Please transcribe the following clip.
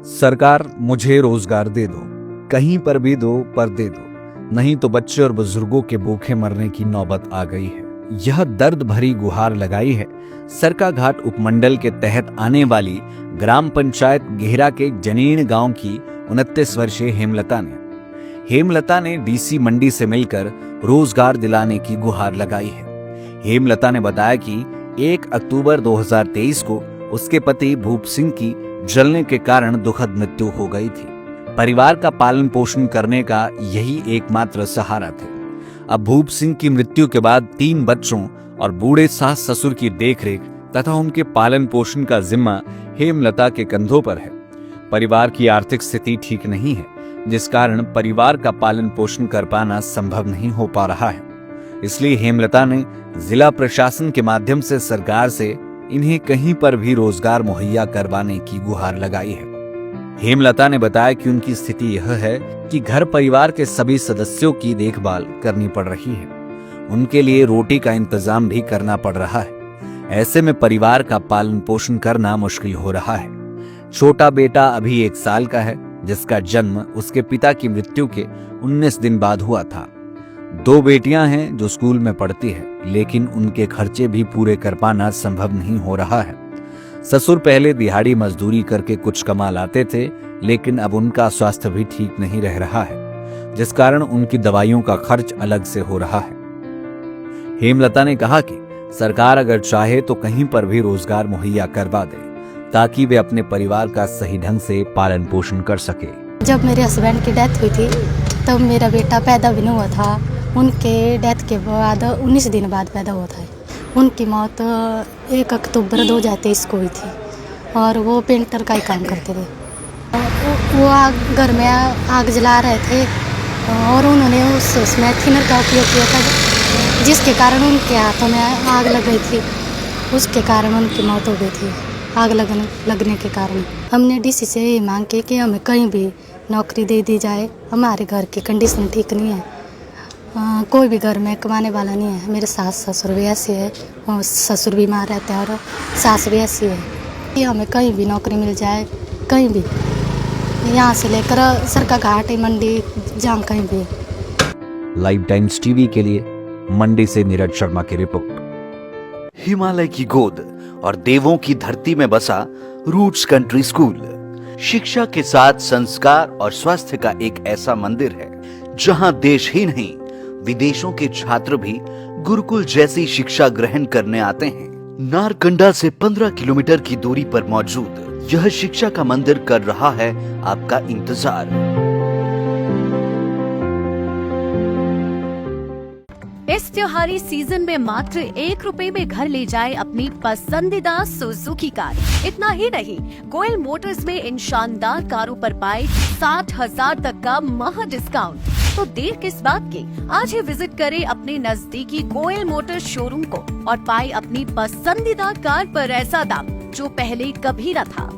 सरकार मुझे रोजगार दे दो, कहीं पर भी दो पर दे दो, नहीं तो बच्चे और बुजुर्गों के भूखे मरने की नौबत आ गई है। यह दर्द भरी गुहार लगाई है सरकाघाट उपमंडल के तहत आने वाली ग्राम पंचायत गेहरा के जनीन गांव की 29 वर्षीय हेमलता ने। हेमलता ने डीसी मंडी से मिलकर रोजगार दिलाने की गुहार लगाई है। हेमलता ने बताया कि 1 अक्टूबर 2023 को उसके पति भूप सिंह की जलने के कारण दुखद मृत्यु हो गई थी। परिवार का पालन पोषण करने का यही एकमात्र सहारा थे। अब भूप सिंह की मृत्यु के बाद 3 बच्चों और बूढ़े सास ससुर की देखरेख तथा उनके पालन पोषण का जिम्मा हेमलता के कंधों पर है। परिवार की आर्थिक स्थिति ठीक नहीं है, जिस कारण परिवार का पालन पोषण कर पाना संभव नहीं हो पा रहा है। इसलिए हेमलता ने जिला प्रशासन के माध्यम से सरकार से इन्हें कहीं पर भी रोजगार मुहैया करवाने की गुहार लगाई है। हेमलता ने बताया कि उनकी स्थिति यह है कि घर परिवार के सभी सदस्यों की देखभाल करनी पड़ रही है। उनके लिए रोटी का इंतजाम भी करना पड़ रहा है। ऐसे में परिवार का पालन पोषण करना मुश्किल हो रहा है। छोटा बेटा अभी 1 साल का है, जिसका जन्म उसके पिता की मृत्यु के 19 दिन बाद हुआ था। 2 बेटियां हैं जो स्कूल में पढ़ती है, लेकिन उनके खर्चे भी पूरे कर पाना संभव नहीं हो रहा है। ससुर पहले दिहाड़ी मजदूरी करके कुछ कमा लाते थे, लेकिन अब उनका स्वास्थ्य भी ठीक नहीं रह रहा है, जिस कारण उनकी दवाइयों का खर्च अलग से हो रहा है। हेमलता ने कहा कि सरकार अगर चाहे तो कहीं पर भी रोजगार मुहैया करवा दे, ताकि वे अपने परिवार का सही ढंग से पालन पोषण कर सके। जब मेरे हस्बैंड की डेथ हुई थी तब मेरा बेटा पैदा भी नहीं हुआ था। उनके डेथ के बाद 19 दिन बाद पैदा हुआ था। उनकी मौत 1 अक्टूबर 2023 को हुई थी और वो पेंटर का ही काम करते थे। वो घर में आग जला रहे थे और उन्होंने उसमें थिनर का उपयोग किया था, जिसके कारण उनके हाथों में आग लग गई थी। उसके कारण उनकी मौत हो गई थी, आग लगने के कारण। हमने डीसी से यही मांग की कि हमें कहीं भी नौकरी दे दी जाए। हमारे घर की कंडीशन ठीक नहीं है, कोई भी घर में कमाने वाला नहीं है। मेरे सास ससुर भी ऐसे है, और ससुर बीमार रहते हैं और सास भी ऐसी है कि हमें कहीं भी नौकरी मिल जाए, कहीं भी, यहाँ से लेकर सरकाघाट मंडी, जहाँ कहीं भी। लाइव टाइम्स टीवी के लिए मंडी से नीरज शर्मा की रिपोर्ट। हिमालय की गोद और देवों की धरती में बसा रूट्स कंट्री स्कूल शिक्षा के साथ संस्कार और स्वास्थ्य का एक ऐसा मंदिर है जहां देश ही नहीं विदेशों के छात्र भी गुरुकुल जैसी शिक्षा ग्रहण करने आते हैं। नारकंडा से 15 किलोमीटर की दूरी पर मौजूद यह शिक्षा का मंदिर कर रहा है आपका इंतजार। इस त्योहारी सीजन में मात्र 1 रुपए में घर ले जाए अपनी पसंदीदा सुजुकी कार। इतना ही नहीं, गोयल मोटर्स में इन शानदार कारों पर पाए 60,000 तक का महा डिस्काउंट। तो देर किस बात की, आज ही विजिट करें अपने नजदीकी गोयल मोटर्स शोरूम को और पाए अपनी पसंदीदा कार पर ऐसा दाम जो पहले कभी न था।